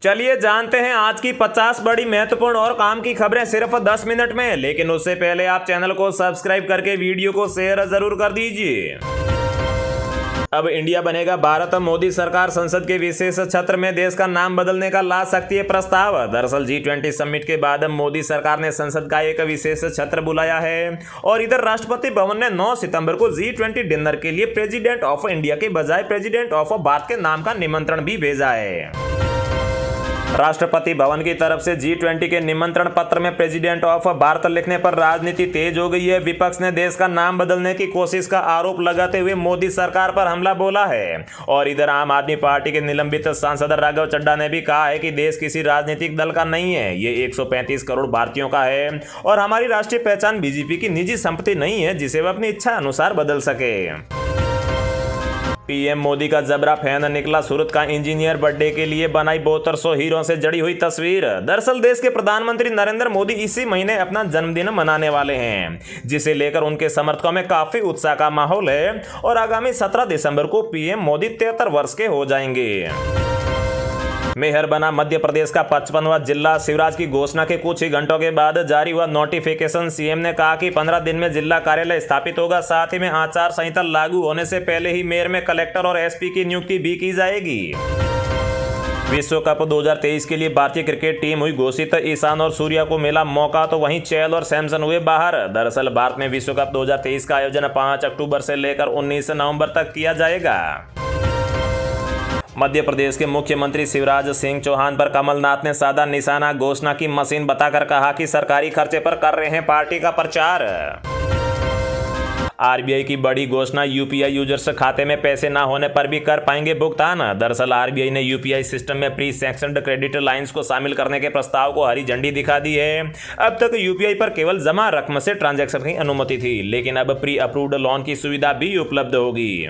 चलिए जानते हैं आज की 50 बड़ी महत्वपूर्ण और काम की खबरें सिर्फ 10 मिनट में। लेकिन उससे पहले आप चैनल को सब्सक्राइब करके वीडियो को शेयर जरूर कर दीजिए। अब इंडिया बनेगा भारत। मोदी सरकार संसद के विशेष सत्र में देश का नाम बदलने का ला सकती है प्रस्ताव। दरअसल G20 समिट के बाद मोदी सरकार ने संसद का एक विशेष सत्र बुलाया है और इधर राष्ट्रपति भवन ने 9 सितंबर को G20 डिनर के लिए प्रेसिडेंट ऑफ इंडिया के बजाय प्रेसिडेंट ऑफ भारत के नाम का निमंत्रण भी भेजा है। राष्ट्रपति भवन की तरफ से G20 के निमंत्रण पत्र में प्रेसिडेंट ऑफ भारत लिखने पर राजनीति तेज हो गई है। विपक्ष ने देश का नाम बदलने की कोशिश का आरोप लगाते हुए मोदी सरकार पर हमला बोला है। और इधर आम आदमी पार्टी के निलंबित सांसद राघव चड्ढा ने भी कहा है कि देश किसी राजनीतिक दल का नहीं है, ये 135 करोड़ भारतीयों का है और हमारी राष्ट्रीय पहचान बीजेपी की निजी संपत्ति नहीं है जिसे वह अपनी इच्छा अनुसार बदल सके। पीएम मोदी का जबरा फैन निकला सूरत का इंजीनियर। बर्थडे के लिए बनाई बोतरसो हीरो से जड़ी हुई तस्वीर। दरअसल देश के प्रधानमंत्री नरेंद्र मोदी इसी महीने अपना जन्मदिन मनाने वाले हैं, जिसे लेकर उनके समर्थकों में काफी उत्साह का माहौल है और आगामी 17 दिसंबर को पीएम मोदी 73 वर्ष के हो जाएंगे। मेहर बना मध्य प्रदेश का 55वां जिला। शिवराज की घोषणा के कुछ ही घंटों के बाद जारी हुआ नोटिफिकेशन। सीएम ने कहा कि 15 दिन में जिला कार्यालय स्थापित होगा। साथ ही में आचार संहिता लागू होने से पहले ही मेयर में कलेक्टर और एसपी की नियुक्ति भी की जाएगी। विश्व कप 2023 के लिए भारतीय क्रिकेट टीम हुई घोषित। ईशान और सूर्या को मिला मौका तो वहीं चहल और सैमसन हुए बाहर। दरअसल भारत में विश्व कप 2023 का आयोजन 5 अक्टूबर से लेकर 19 नवंबर तक किया जाएगा। मध्य प्रदेश के मुख्यमंत्री शिवराज सिंह चौहान पर कमलनाथ ने साधा निशाना। घोषणा की मशीन बताकर कहा कि सरकारी खर्चे पर कर रहे हैं पार्टी का प्रचार। आरबीआई की बड़ी घोषणा। यूपीआई यूजर्स खाते में पैसे ना होने पर भी कर पाएंगे भुगतान। दरअसल आरबीआई ने यूपीआई सिस्टम में प्री सैंक्शनड क्रेडिट लाइंस को शामिल करने के प्रस्ताव को हरी झंडी दिखा दी है। अब तक यूपीआई पर केवल जमा रकम से ट्रांजैक्शन की अनुमति थी, लेकिन अब प्री अप्रूव्ड लोन की सुविधा भी उपलब्ध होगी।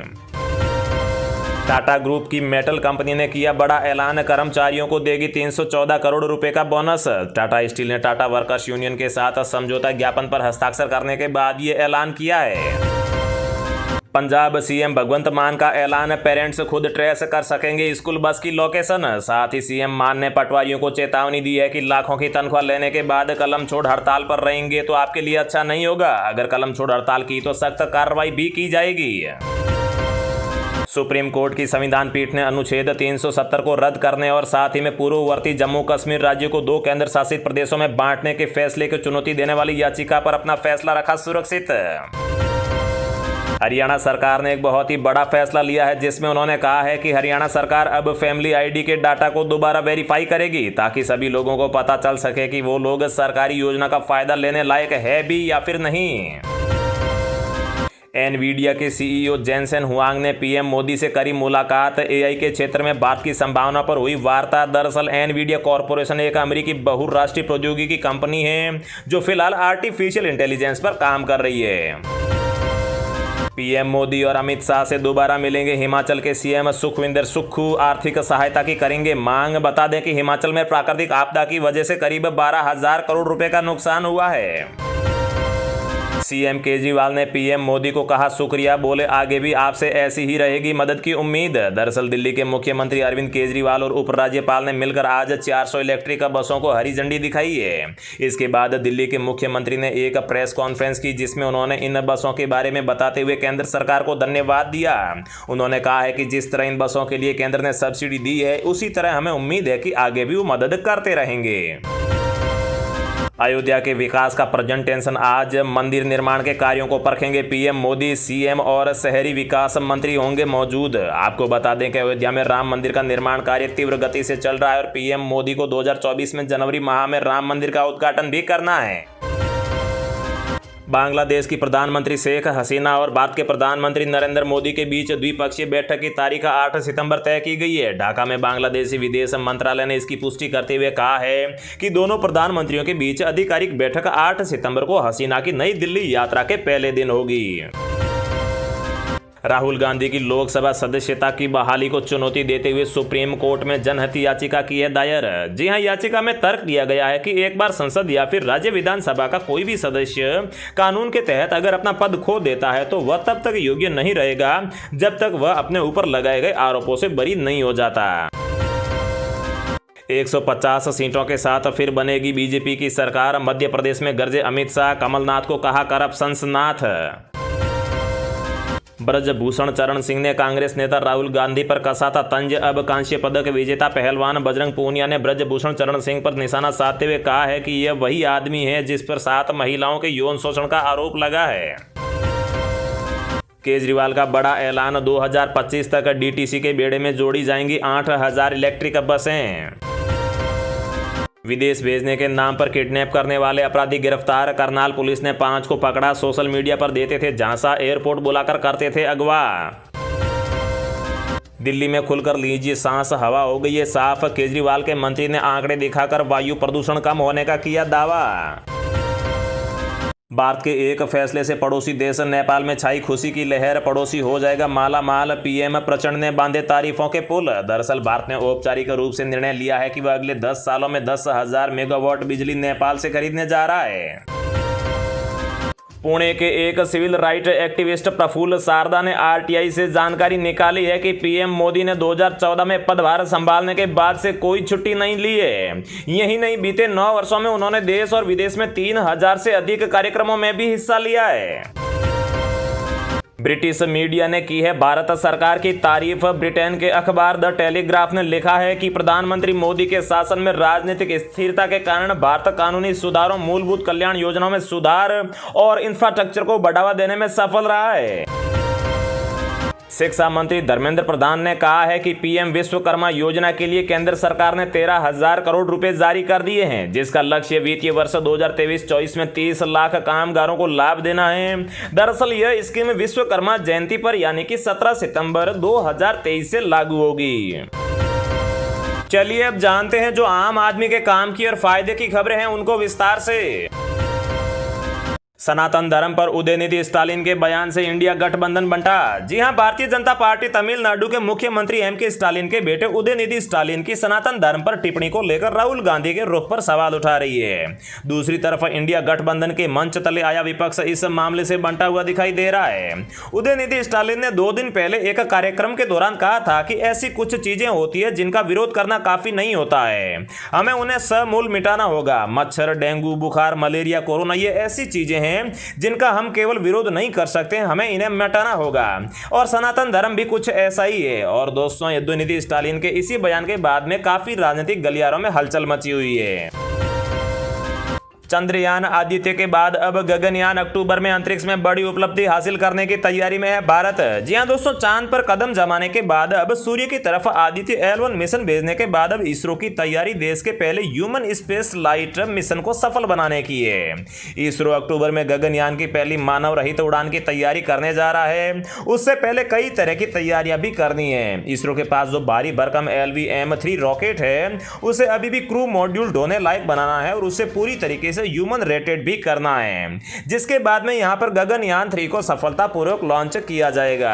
टाटा ग्रुप की मेटल कंपनी ने किया बड़ा ऐलान। कर्मचारियों को देगी 314 करोड़ रुपए का बोनस। टाटा स्टील ने टाटा वर्कर्स यूनियन के साथ समझौता ज्ञापन पर हस्ताक्षर करने के बाद ये ऐलान किया है। पंजाब सीएम भगवंत मान का ऐलान। पेरेंट्स खुद ट्रेस कर सकेंगे स्कूल बस की लोकेशन। साथ ही सीएम मान ने पटवारियों को चेतावनी दी है कि लाखों की तनख्वाह लेने के बाद कलम छोड़ हड़ताल पर रहेंगे तो आपके लिए अच्छा नहीं होगा। अगर कलम छोड़ हड़ताल की तो सख्त कार्रवाई भी की जाएगी। सुप्रीम कोर्ट की संविधान पीठ ने अनुच्छेद 370 को रद्द करने और साथ ही में पूर्ववर्ती जम्मू कश्मीर राज्य को 2 केंद्र शासित प्रदेशों में बांटने के फैसले को चुनौती देने वाली याचिका पर अपना फैसला रखा सुरक्षित। हरियाणा सरकार ने एक बहुत ही बड़ा फैसला लिया है, जिसमें उन्होंने कहा है कि हरियाणा सरकार अब फैमिली आईडी के डाटा को दोबारा वेरीफाई करेगी, ताकि सभी लोगों को पता चल सके कि वो लोग सरकारी योजना का फायदा लेने लायक है भी या फिर नहीं। एनवीडिया के सीईओ जेनसेन हुआंग ने पीएम मोदी से करी मुलाकात। एआई के क्षेत्र में बात की संभावना पर हुई वार्ता। दरअसल एनवीडिया कॉरपोरेशन एक अमेरिकी बहुराष्ट्रीय प्रौद्योगिकी कंपनी है जो फिलहाल आर्टिफिशियल इंटेलिजेंस पर काम कर रही है। पीएम मोदी और अमित शाह से दोबारा मिलेंगे हिमाचल के सीएम सुखविंदर सुक्खू। आर्थिक सहायता की करेंगे मांग। बता दें कि हिमाचल में प्राकृतिक आपदा की वजह से करीब 12,000 करोड़ रुपए का नुकसान हुआ है। सीएम केजरीवाल ने पीएम मोदी को कहा शुक्रिया, बोले आगे भी आपसे ऐसी ही रहेगी मदद की उम्मीद। दरअसल दिल्ली के मुख्यमंत्री अरविंद केजरीवाल और उपराज्यपाल ने मिलकर आज 400 इलेक्ट्रिक बसों को हरी झंडी दिखाई है। इसके बाद दिल्ली के मुख्यमंत्री ने एक प्रेस कॉन्फ्रेंस की, जिसमें उन्होंने इन बसों के बारे में बताते हुए केंद्र सरकार को धन्यवाद दिया। उन्होंने कहा है कि जिस तरह इन बसों के लिए केंद्र ने सब्सिडी दी है, उसी तरह हमें उम्मीद है कि आगे भी वो मदद करते रहेंगे। अयोध्या के विकास का प्रेजेंटेशन। आज मंदिर निर्माण के कार्यों को परखेंगे पीएम मोदी। सीएम और शहरी विकास मंत्री होंगे मौजूद। आपको बता दें कि अयोध्या में राम मंदिर का निर्माण कार्य तीव्र गति से चल रहा है और पीएम मोदी को 2024 में जनवरी माह में राम मंदिर का उद्घाटन भी करना है। बांग्लादेश की प्रधानमंत्री शेख हसीना और भारत के प्रधानमंत्री नरेंद्र मोदी के बीच द्विपक्षीय बैठक की तारीख 8 सितंबर तय की गई है। ढाका में बांग्लादेशी विदेश मंत्रालय ने इसकी पुष्टि करते हुए कहा है कि दोनों प्रधानमंत्रियों के बीच आधिकारिक बैठक 8 सितंबर को हसीना की नई दिल्ली यात्रा के पहले दिन होगी। राहुल गांधी की लोकसभा सदस्यता की बहाली को चुनौती देते हुए सुप्रीम कोर्ट में जनहित याचिका की है दायर। जी हां, याचिका में तर्क दिया गया है कि एक बार संसद या फिर राज्य विधानसभा का कोई भी सदस्य कानून के तहत अगर अपना पद खो देता है तो वह तब तक योग्य नहीं रहेगा जब तक वह अपने ऊपर लगाए गए आरोपों से बरी नहीं हो जाता। 150 सीटों के साथ फिर बनेगी बीजेपी की सरकार। मध्य प्रदेश में गरजे अमित शाह, कमलनाथ को कहा करप्शंस नाथ। ब्रजभूषण चरण सिंह ने कांग्रेस नेता राहुल गांधी पर कसा था तंज। अब कांस्य पदक विजेता पहलवान बजरंग पूनिया ने ब्रजभूषण चरण सिंह पर निशाना साधते हुए कहा है कि यह वही आदमी है जिस पर 7 महिलाओं के यौन शोषण का आरोप लगा है। केजरीवाल का बड़ा ऐलान, 2025 तक डीटीसी के बेड़े में जोड़ी जाएंगी 8000 इलेक्ट्रिक बसें। विदेश भेजने के नाम पर किडनैप करने वाले अपराधी गिरफ्तार। करनाल पुलिस ने 5 को पकड़ा। सोशल मीडिया पर देते थे झांसा, एयरपोर्ट बुलाकर करते थे अगवा। दिल्ली में खुलकर लीजिए सांस, हवा हो गई है साफ। केजरीवाल के मंत्री ने आंकड़े दिखाकर वायु प्रदूषण कम होने का किया दावा। भारत के एक फैसले से पड़ोसी देश नेपाल में छाई खुशी की लहर। पड़ोसी हो जाएगा माला माल, पीएम प्रचंड ने बांधे तारीफों के पुल। दरअसल भारत ने औपचारिक रूप से निर्णय लिया है कि वह अगले 10 सालों में 10,000 मेगावाट बिजली नेपाल से खरीदने जा रहा है। पुणे के एक सिविल राइट एक्टिविस्ट प्रफुल्ल सारदा ने आरटीआई से जानकारी निकाली है कि पीएम मोदी ने 2014 में पदभार संभालने के बाद से कोई छुट्टी नहीं ली है। यही नहीं, बीते 9 वर्षों में उन्होंने देश और विदेश में 3000 से अधिक कार्यक्रमों में भी हिस्सा लिया है। ब्रिटिश मीडिया ने की है भारत सरकार की तारीफ। ब्रिटेन के अखबार द टेलीग्राफ ने लिखा है कि प्रधानमंत्री मोदी के शासन में राजनीतिक स्थिरता के कारण भारत कानूनी सुधारों, मूलभूत कल्याण योजनाओं में सुधार और इंफ्रास्ट्रक्चर को बढ़ावा देने में सफल रहा है। शिक्षा मंत्री धर्मेंद्र प्रधान ने कहा है कि पीएम विश्वकर्मा योजना के लिए केंद्र सरकार ने 13,000 करोड़ रुपए जारी कर दिए हैं, जिसका लक्ष्य वित्तीय वर्ष 2023-24 में 30 लाख कामगारों को लाभ देना है। दरअसल यह स्कीम विश्वकर्मा जयंती पर यानी कि 17 सितंबर 2023 से लागू होगी। चलिए अब जानते हैं जो आम आदमी के काम की और फायदे की खबरें हैं उनको विस्तार से। सनातन धर्म पर उदयनिधि स्टालिन के बयान से इंडिया गठबंधन बंटा। जी हां, भारतीय जनता पार्टी तमिलनाडु के मुख्यमंत्री एम.के. स्टालिन के बेटे उदयनिधि स्टालिन की सनातन धर्म पर टिप्पणी को लेकर राहुल गांधी के रुख पर सवाल उठा रही है। दूसरी तरफ इंडिया गठबंधन के मंच तले आया विपक्ष इस मामले से बंटा हुआ दिखाई दे रहा है। उदयनिधि स्टालिन ने 2 दिन पहले एक कार्यक्रम के दौरान कहा था कि ऐसी कुछ चीजें होती है जिनका विरोध करना काफी नहीं होता है, हमें उन्हें समूल मिटाना होगा। मच्छर, डेंगू, बुखार, मलेरिया, कोरोना, ये ऐसी चीजें हैं जिनका हम केवल विरोध नहीं कर सकते, हमें इन्हें मिटाना होगा। और सनातन धर्म भी कुछ ऐसा ही है। और दोस्तों, उदयनिधि स्टालिन के इसी बयान के बाद में काफी राजनीतिक गलियारों में हलचल मची हुई है। चंद्रयान आदित्य के बाद अब गगनयान अक्टूबर में अंतरिक्ष में बड़ी उपलब्धि हासिल करने की तैयारी में है भारत। जी हां दोस्तों, चांद पर कदम जमाने के बाद अब सूर्य की तरफ आदित्य L1 मिशन भेजने के बाद अब इसरो की तैयारी देश के पहले ह्यूमन स्पेस लाइट मिशन को सफल बनाने की है। इसरो अक्टूबर में गगनयान की पहली मानव रहित उड़ान की तैयारी करने जा रहा है। उससे पहले कई तरह की तैयारियां भी करनी है। इसरो के पास जो भारी भरकम LVM-3 रॉकेट है उसे अभी भी क्रू मॉड्यूल ढोने लायक बनाना है और उसे पूरी तरीके से ह्यूमन रेटेड भी करना है, जिसके बाद में यहां पर गगनयान 3 को सफलतापूर्वक लॉन्च किया जाएगा।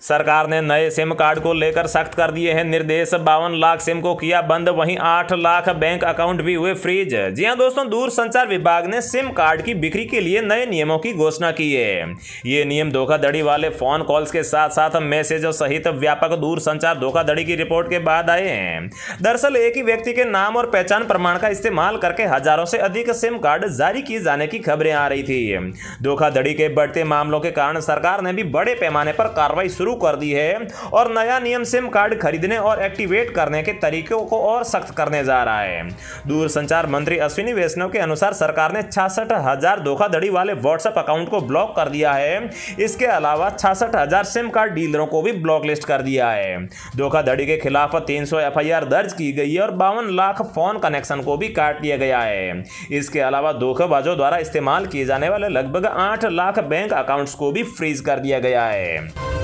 सरकार ने नए सिम कार्ड को लेकर सख्त कर दिए हैं निर्देश। 52 लाख सिम को किया बंद, वहीं 8 लाख बैंक अकाउंट भी हुए फ्रीज। जी हां दोस्तों, दूरसंचार विभाग ने सिम कार्ड की बिक्री के लिए नए नियमों की घोषणा की है। ये नियम धोखाधड़ी वाले फोन कॉल्स के साथ साथ मैसेजों सहित व्यापक दूरसंचार धोखाधड़ी की रिपोर्ट के बाद आए हैं। दरअसल एक ही व्यक्ति के नाम और पहचान प्रमाण का इस्तेमाल करके हजारों से अधिक सिम कार्ड जारी किए जाने की खबरें आ रही थी। धोखाधड़ी के बढ़ते मामलों के कारण सरकार ने भी बड़े पैमाने पर कार्रवाई शुरू कर दी है और नया नियम सिम कार्ड खरीदने और एक्टिवेट करने के तरीकों को और सख्त करने जा रहा है। दूरसंचार मंत्री अश्विनी वैष्णव के अनुसार सरकार ने 66,000 धोखाधड़ी वाले व्हाट्सएप अकाउंट को ब्लॉक कर दिया है। इसके अलावा 66,000 सिम कार्ड डीलरों को भी ब्लॉक लिस्ट कर दिया है। धोखाधड़ी के खिलाफ 300 FIR दर्ज की गई है और 52 लाख फोन कनेक्शन को भी काट लिया गया है। इसके अलावा धोखेबाजों द्वारा इस्तेमाल किए जाने वाले लगभग 8 लाख बैंक अकाउंट्स को भी फ्रीज कर दिया गया है।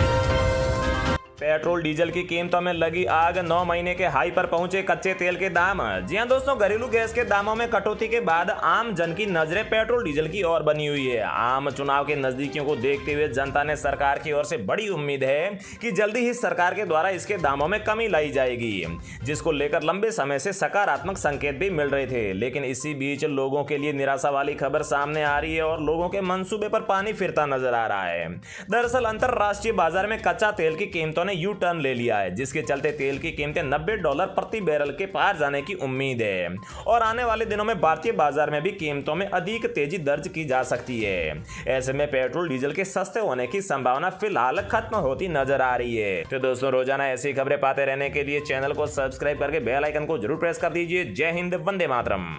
पेट्रोल डीजल की कीमतों में लगी आग, 9 महीने के हाई पर पहुंचे कच्चे तेल के दाम। जी हां दोस्तों, घरेलू गैस के दामों में कटौती के बाद आम जन की नजरें पेट्रोल डीजल की ओर बनी हुई है। आम चुनाव के नजदीकियों को देखते हुए जनता ने सरकार की ओर से बड़ी उम्मीद है कि जल्दी ही सरकार के द्वारा इसके दामों में कमी लाई जाएगी, जिसको लेकर लंबे समय से सकारात्मक संकेत भी मिल रहे थे। लेकिन इसी बीच लोगों के लिए निराशा वाली खबर सामने आ रही है और लोगों के मंसूबे पर पानी फिरता नजर आ रहा है। दरअसल अंतरराष्ट्रीय बाजार में कच्चा तेल की कीमतों ने यू टर्न ले लिया है, जिसके चलते तेल की कीमतें $90 प्रति बैरल के पार जाने की उम्मीद है और आने वाले दिनों में भारतीय बाजार में भी कीमतों में अधिक तेजी दर्ज की जा सकती है। ऐसे में पेट्रोल डीजल के सस्ते होने की संभावना फिलहाल खत्म होती नजर आ रही है। तो दोस्तों, रोजाना ऐसी खबरें पाते रहने के लिए चैनल को सब्सक्राइब करके बेल आइकन को जरूर प्रेस कर दीजिए। जय हिंद, वंदे मातरम।